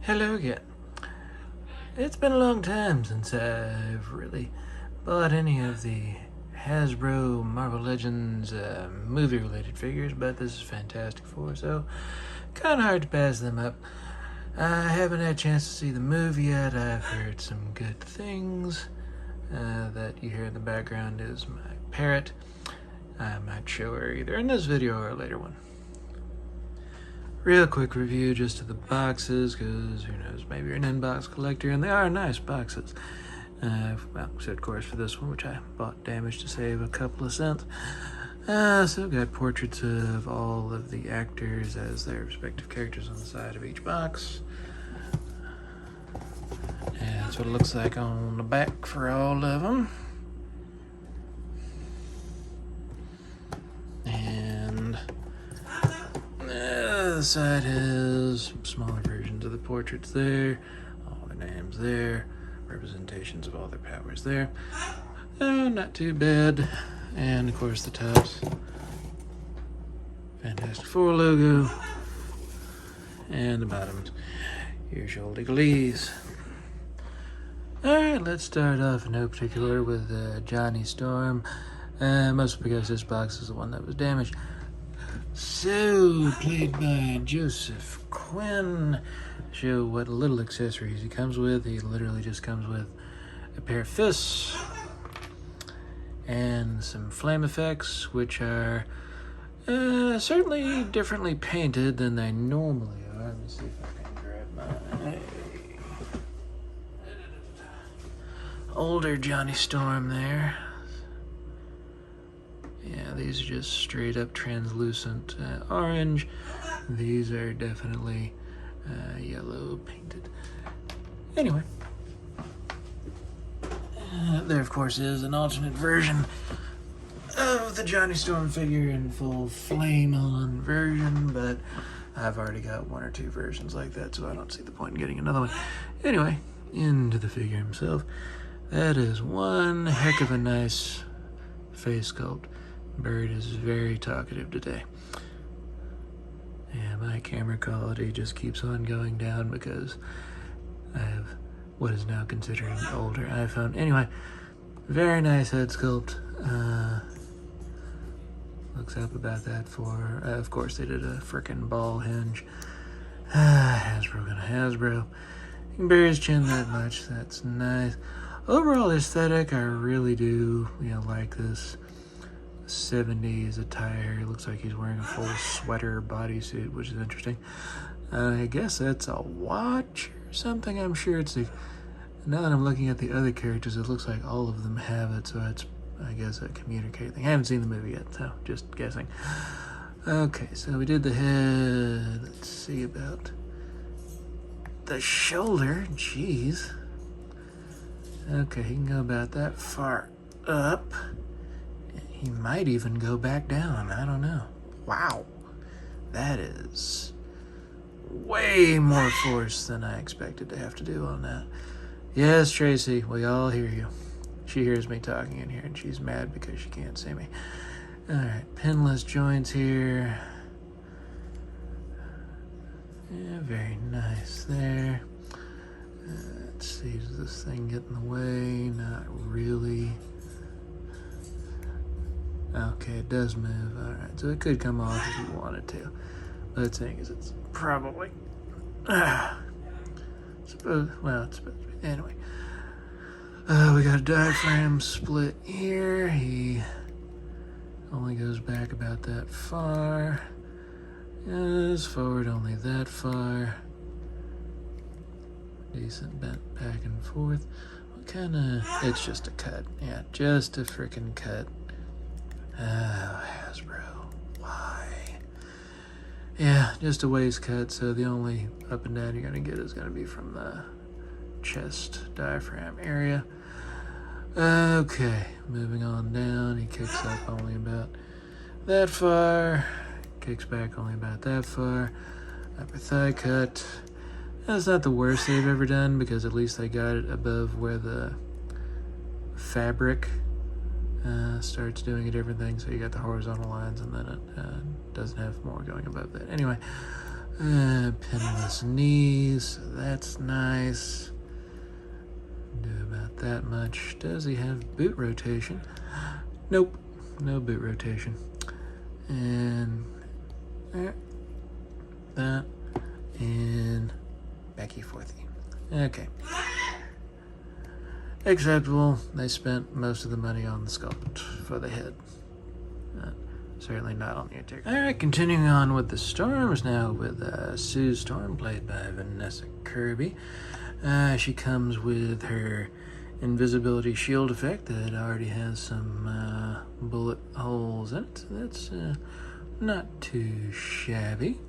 Hello again. It's been a long time since I've really bought any of the Hasbro Marvel Legends movie-related figures, but this is Fantastic Four, so kind of hard to pass them up. I haven't had a chance to see the movie yet. I've heard some good things. That you hear in the background is my parrot. I might show her either in this video or a later one. Real quick review just of the boxes, because who knows, maybe you're an inbox collector, and they are nice boxes. Well, except of course for this one, which I bought damaged to save a couple of cents. So I've got portraits of all of the actors as their respective characters on the side of each box. And that's what it looks like on the back for all of them. And the side has smaller versions of the portraits there, all the names there, representations of all their powers there. Not too bad. And of course the tops, Fantastic Four logo, and the bottoms, here's your legalese. Alright, let's start off in no particular order with Johnny Storm, mostly because this box is the one that was damaged. So, played by Joseph Quinn. Show what little accessories he comes with. He literally just comes with a pair of fists and some flame effects, which are certainly differently painted than they normally are. Let me see if I can grab my older Johnny Storm there. Yeah, these are just straight up translucent orange. These are definitely yellow painted. Anyway, there of course is an alternate version of the Johnny Storm figure in full flame on version, but I've already got one or two versions like that, so I don't see the point in getting another one. Anyway, into the figure himself. That is one heck of a nice face sculpt. Bird is very talkative today. Yeah, my camera quality just keeps on going down because I have what is now considered an older iPhone. Anyway, very nice head sculpt. Looks up about that for, of course they did a frickin' ball hinge. Hasbro gonna Hasbro. You can bury his chin that much, that's nice. Overall aesthetic, I really do, like this 70s attire. It looks like he's wearing a full sweater bodysuit, which is interesting. I guess that's a watch or something. I'm sure it's a... Now that I'm looking at the other characters, it looks like all of them have it, so it's, I guess, a communicator thing. I haven't seen the movie yet, so just guessing. Okay, so we did the head. Let's see about the shoulder. Jeez. Okay, he can go about that far up. He might even go back down. I don't know. Wow. That is way more force than I expected to have to do on that. Yes, Tracy, we all hear you. She hears me talking in here, and she's mad because she can't see me. Alright, pinless joints here. Yeah, very nice there. Let's see, does this thing get in the way? Not really. Okay, it does move. Alright, so it could come off if you wanted to. But the thing is, it's probably... it's supposed to be. Anyway. We got a diaphragm split here. He only goes back about that far. Goes forward only that far. Decent bent back and forth. What kind of... It's just a cut. Yeah, just a freaking cut. Oh, Hasbro. Why? Yeah, just a waist cut, so the only up and down you're going to get is going to be from the chest diaphragm area. Okay, moving on down. He kicks up only about that far. Kicks back only about that far. Upper thigh cut. That's not the worst they've ever done because at least they got it above where the fabric starts doing a different thing. So you got the horizontal lines and then it doesn't have more going above that. Anyway, Pinless knees, so that's nice. Do about that much. Does he have boot rotation? Nope, no boot rotation. And that, and Becky Forthy. Okay. Acceptable. They spent most of the money on the sculpt for the head. Certainly not on the interior. Alright, continuing on with the Storms now with Sue Storm, played by Vanessa Kirby. She comes with her invisibility shield effect that already has some bullet holes in it. So that's not too shabby.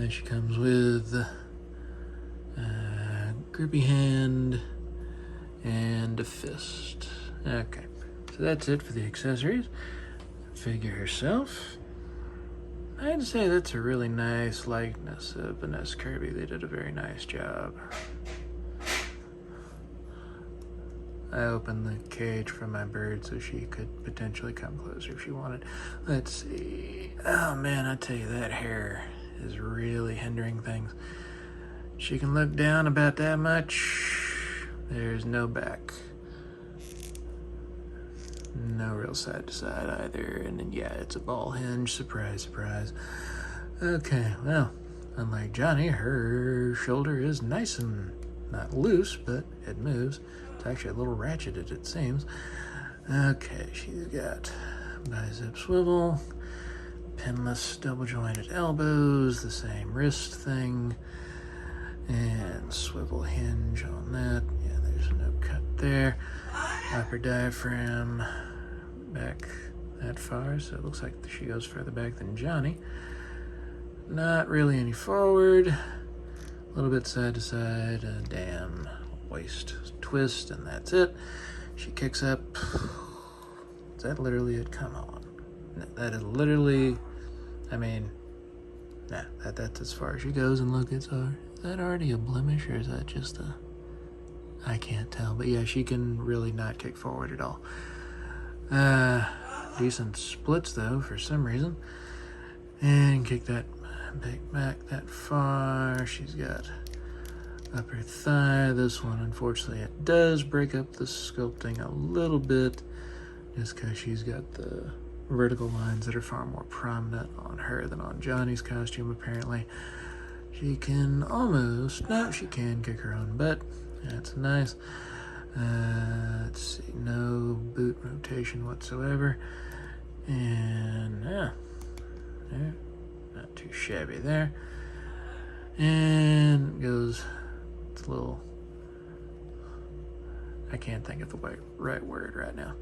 She comes with grippy hand and a fist. Okay, so that's it for the accessories. Figure herself. I'd say that's a really nice likeness of Vanessa Kirby. They did a very nice job. I opened the cage for my bird so she could potentially come closer if she wanted. Let's see. Oh man, I tell you, that hair is really hindering things. She can look down about that much. There's no back. No real side to side either. And then, yeah, it's a ball hinge. Surprise, surprise. Okay, well, unlike Johnny, her shoulder is nice and not loose, but it moves. It's actually a little ratcheted, it seems. Okay, she's got bicep swivel, pinless double jointed elbows, the same wrist thing, and swivel hinge on that. Yeah, there's no cut there. Upper diaphragm back that far, so it looks like she goes further back than Johnny. Not really any forward, a little bit side to side, a damn waist twist, and that's it. She kicks up. Is that literally it? Come on. No, that is literally, I mean, nah, that's as far as she goes. And look, is that already a blemish, or is that just a, I can't tell, but yeah, she can really not kick forward at all. Decent splits though, for some reason. And kick that back that far. She's got upper thigh. This one, unfortunately, it does break up the sculpting a little bit, just because she's got the vertical lines that are far more prominent on her than on Johnny's costume, apparently. She can almost, no, she can kick her own butt. That's nice. Let's see, no boot rotation whatsoever. And yeah, not too shabby there. And goes, it's a little, I can't think of the right word right now.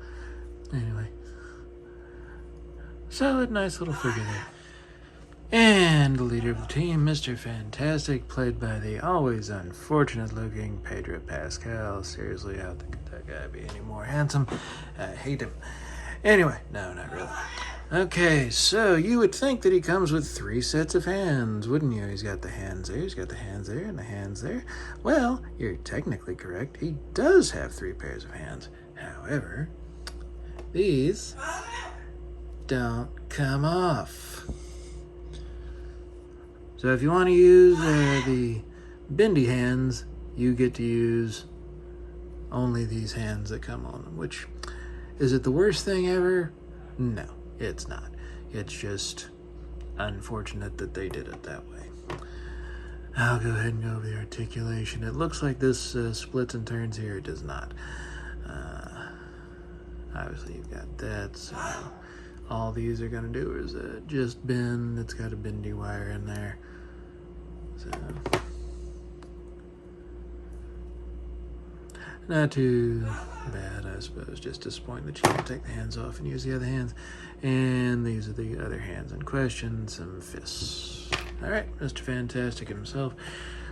Anyway, solid, nice little figure there. And the leader of the team, Mr. Fantastic, played by the always unfortunate-looking Pedro Pascal. Seriously, how could that guy be any more handsome? I hate him. Anyway, no, not really. Okay, so you would think that he comes with 3 sets of hands, wouldn't you? He's got the hands there, he's got the hands there, and the hands there. Well, you're technically correct. He does have 3 pairs of hands. However, these don't come off. So if you want to use the bendy hands, you get to use only these hands that come on them, which, is it the worst thing ever? No, it's not. It's just unfortunate that they did it that way. I'll go ahead and go over the articulation. It looks like this splits and turns here. It does not. Obviously you've got that, so all these are going to do is just bend. It's got a bendy wire in there. So, not too bad, I suppose. Just disappointing that you can't take the hands off and use the other hands. And these are the other hands in question, some fists. All right, Mr. Fantastic himself,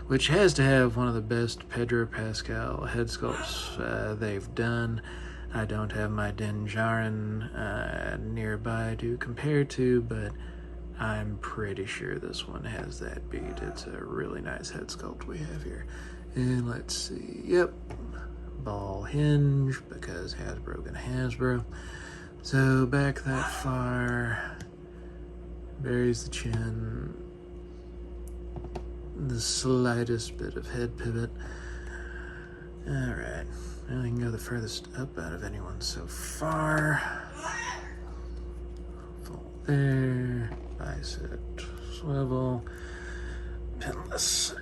which has to have one of the best Pedro Pascal head sculpts they've done. I don't have my Den Djarin nearby to compare to, but I'm pretty sure this one has that beat. It's a really nice head sculpt we have here. And let's see, yep, ball hinge, because Hasbro gonna Hasbro. So back that far, buries the chin, the slightest bit of head pivot. Alright, well, we can go the furthest up out of anyone so far. Full there, bicep swivel, pinless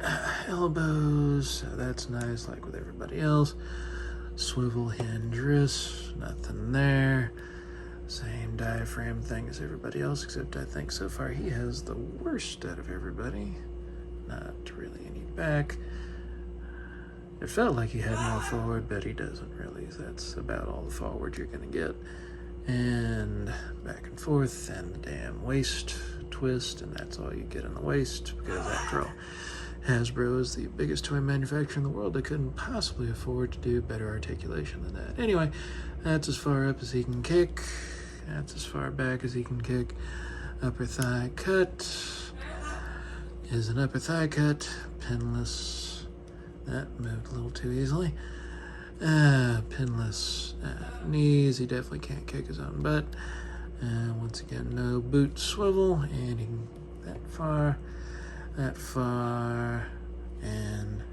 elbows, so that's nice, like with everybody else. Swivel hinge wrists, nothing there. Same diaphragm thing as everybody else, except I think so far he has the worst out of everybody. Not really any back. It felt like he had more forward, but he doesn't really. That's about all the forward you're gonna get. And back and forth, and the damn waist twist, and that's all you get in the waist, because after all, Hasbro is the biggest toy manufacturer in the world. They couldn't possibly afford to do better articulation than that. Anyway, that's as far up as he can kick. That's as far back as he can kick. Upper thigh cut is an upper thigh cut. Pinless. That moved a little too easily. Pinless knees. He definitely can't kick his own butt. Once again, no boot swivel. And he can that far, and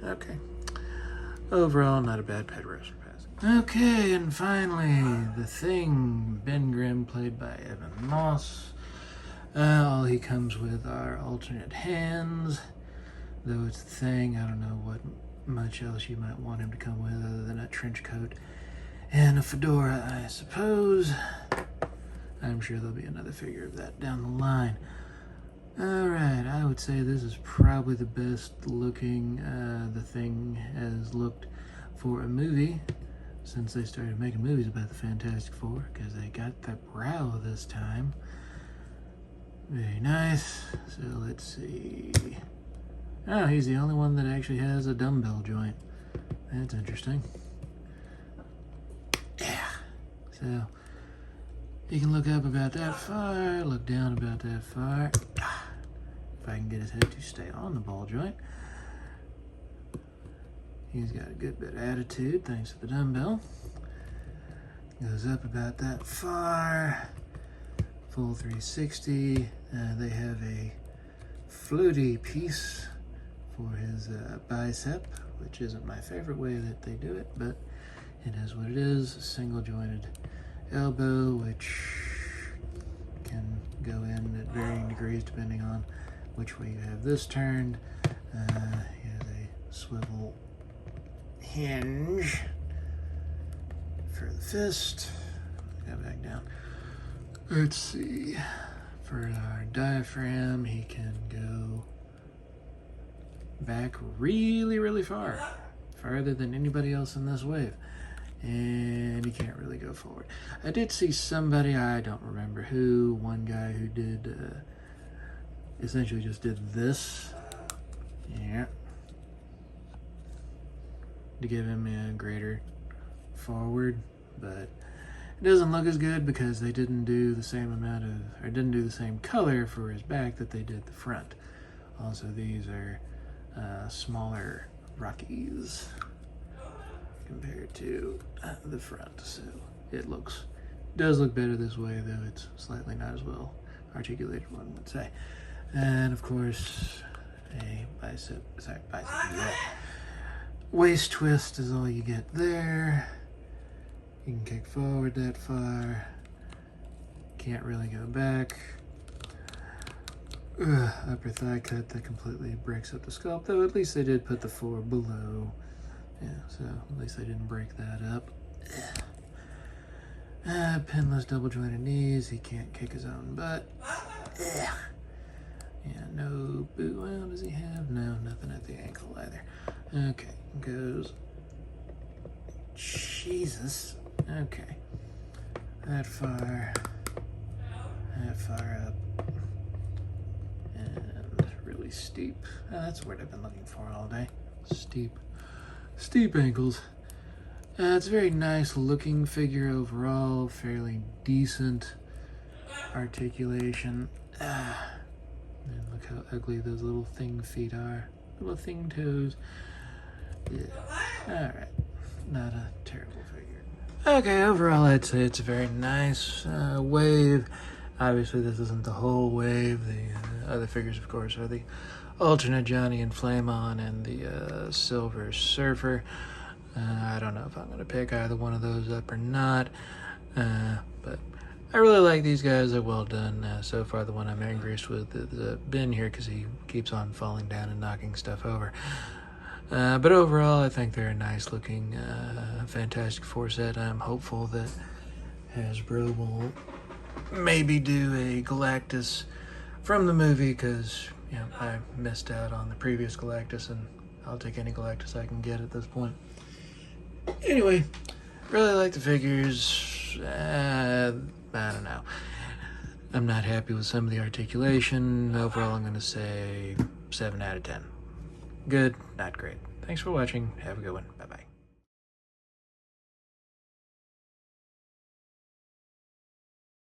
okay. Overall, not a bad pet wrestler pass. Okay, and finally, the Thing, Ben Grimm, played by Evan Moss. All he comes with are alternate hands, though it's the Thing. I don't know what much else you might want him to come with other than a trench coat and a fedora, I suppose. I'm sure there'll be another figure of that down the line. Alright, I would say this is probably the best looking the Thing has looked for a movie since they started making movies about the Fantastic Four, because they got the brow this time. Very nice. So let's see. Oh, he's the only one that actually has a dumbbell joint. That's interesting. Yeah. So you can look up about that far, look down about that far. If I can get his head to stay on the ball joint. He's got a good bit of attitude thanks to the dumbbell. Goes up about that far. Full 360. They have a floaty piece for his bicep, which isn't my favorite way that they do it, but it is what it is. Single jointed elbow, which can go in at varying degrees depending on which way you have this turned. Here's a swivel hinge for the fist. Go back down. Let's see. For our diaphragm, he can go back really, really far. Farther than anybody else in this wave. And he can't really go forward. I did see somebody, I don't remember who, one guy who did, essentially just did this. Yeah. To give him a greater forward, but it doesn't look as good because they didn't do the same amount of, or didn't do the same color for his back that they did the front. Also, these are smaller Rockies compared to the front, so it does look better this way, though it's slightly not as well articulated, one would say. And of course, a bicep, yeah. Waist twist is all you get there. You can kick forward that far. Can't really go back. Upper thigh cut that completely breaks up the sculpt, though at least they did put the 4 below. Yeah, so at least they didn't break that up. Pinless double jointed knees. He can't kick his own butt. Yeah, no boot. Well, does he have? No, nothing at the ankle either. Okay, goes. Jesus. Okay. That far up. And really steep. That's the word I've been looking for all day. Steep ankles. It's a very nice looking figure overall, fairly decent articulation. And look how ugly those little Thing feet are. Little Thing toes. Yeah. Alright. Not a terrible figure. Okay, overall I'd say it's a very nice wave. Obviously, this isn't the whole wave. The other figures, of course, are the alternate Johnny and Flamon and the Silver Surfer. I don't know if I'm going to pick either one of those up or not, but I really like these guys. They're well done. So far, the one I'm angriest with is Ben here because he keeps on falling down and knocking stuff over. But overall, I think they're a nice looking Fantastic Four set. I'm hopeful that Hasbro will maybe do a Galactus from the movie because I missed out on the previous Galactus, and I'll take any Galactus I can get at this point. Anyway, really like the figures. I don't know. I'm not happy with some of the articulation. Overall, I'm going to say 7 out of 10. Good, not great. Thanks for watching. Have a good one. Bye-bye.